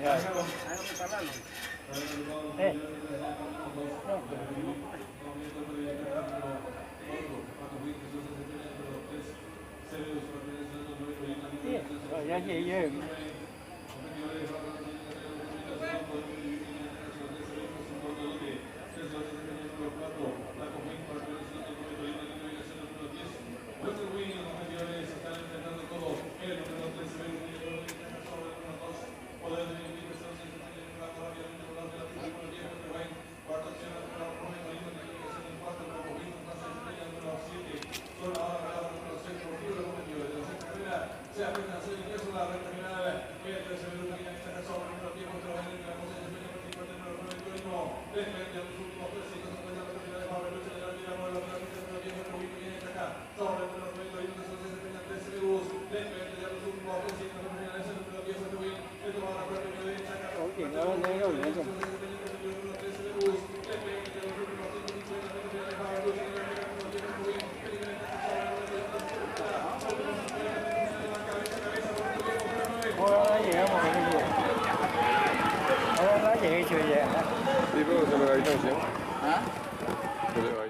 Ya llegué. Sí, pero se me va a ir canción. ¿Ah? Se me va a ir.